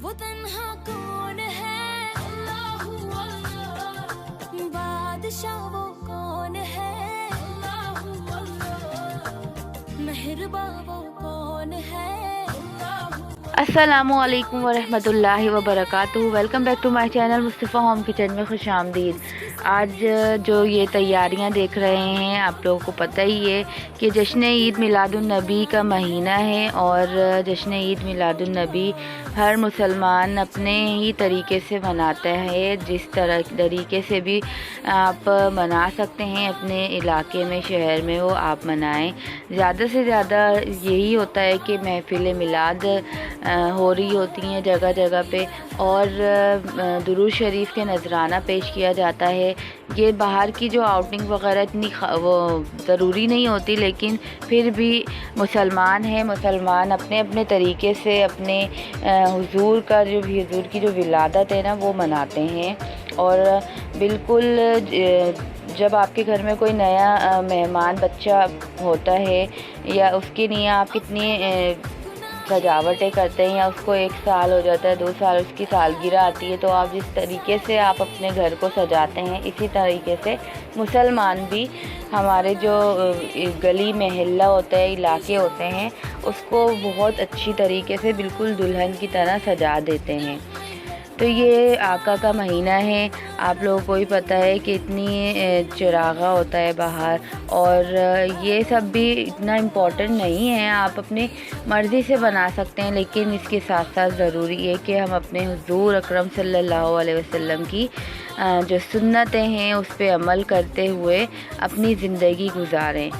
वो तन्हा कौन है, अल्लाह अल्लाह, बादशाह वो कौन है, अल्लाह अल्लाह, मेहरबां वो कौन है। अस्सलामु अलैकुम वरहमतुल्लाहि वबरकातुहू। Welcome back to my channel Mustafa Home Kitchen में खुश आमदीद। आज जो ये तैयारियां देख रहे हैं, आप लोगों को पता ही है कि जश्न ईद मिलादुन्नबी का महीना है और जश्न ईद मिलादुन्नबी हर मुसलमान अपने ही तरीके से मनाता है। जिस तरीके से भी आप मना सकते हैं अपने इलाके में, शहर में, वो आप मनाएं। ज़्यादा से ज़्यादा यही होता है कि महफिल मिलाद हो रही होती हैं जगह जगह पे और दुरूद शरीफ के नजराना पेश किया जाता है। ये बाहर की जो आउटिंग वगैरह इतनी वो ज़रूरी नहीं होती, लेकिन फिर भी मुसलमान अपने अपने तरीके से अपने हुजूर की जो विलादत है ना, वो मनाते हैं। और बिल्कुल जब आपके घर में कोई नया मेहमान बच्चा होता है या उसके लिए आप कितनी सजावटें करते हैं, या उसको 1 साल हो जाता है, 2 साल, उसकी सालगिरह आती है, तो आप जिस तरीके से आप अपने घर को सजाते हैं, इसी तरीके से मुसलमान भी हमारे जो गली महल्ला होता है, इलाके होते हैं, उसको बहुत अच्छी तरीके से बिल्कुल दुल्हन की तरह सजा देते हैं। तो ये आका का महीना है, आप लोगों को ही पता है कि इतनी चिरागा होता है बाहर, और ये सब भी इतना इम्पोर्टेंट नहीं है, आप अपनी मर्ज़ी से बना सकते हैं। लेकिन इसके साथ साथ ज़रूरी है कि हम अपने हुज़ूर अकरम सल्लल्लाहु अलैहि वसल्लम की जो सुन्नतें हैं उस पर अमल करते हुए अपनी ज़िंदगी गुजारें।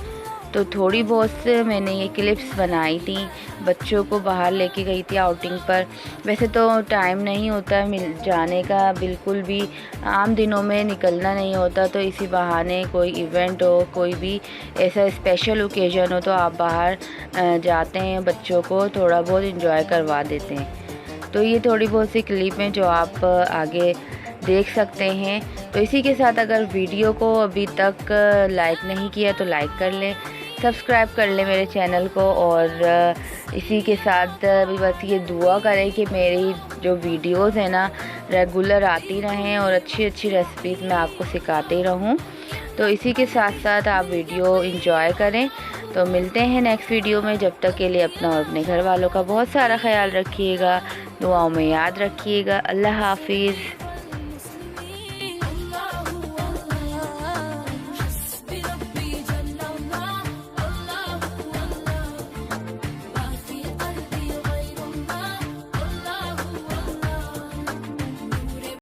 तो थोड़ी बहुत मैंने ये क्लिप्स बनाई थी, बच्चों को बाहर लेके गई थी आउटिंग पर। वैसे तो टाइम नहीं होता मिल जाने का, बिल्कुल भी आम दिनों में निकलना नहीं होता, तो इसी बहाने कोई इवेंट हो, कोई भी ऐसा स्पेशल ओकेज़न हो, तो आप बाहर जाते हैं, बच्चों को थोड़ा बहुत एंजॉय करवा देते हैं। तो ये थोड़ी बहुत सी क्लिप हैं जो आप आगे देख सकते हैं। तो इसी के साथ अगर वीडियो को अभी तक लाइक नहीं किया तो लाइक कर लें, सब्सक्राइब कर लें मेरे चैनल को, और इसी के साथ भी बस ये दुआ करें कि मेरी जो वीडियोस है ना रेगुलर आती रहें और अच्छी अच्छी रेसिपीज़ मैं आपको सिखाती रहूं। तो इसी के साथ साथ आप वीडियो एंजॉय करें। तो मिलते हैं नेक्स्ट वीडियो में, जब तक के लिए अपना और अपने घर वालों का बहुत सारा ख्याल रखिएगा, दुआओं में याद रखिएगा। अल्लाह हाफिज़।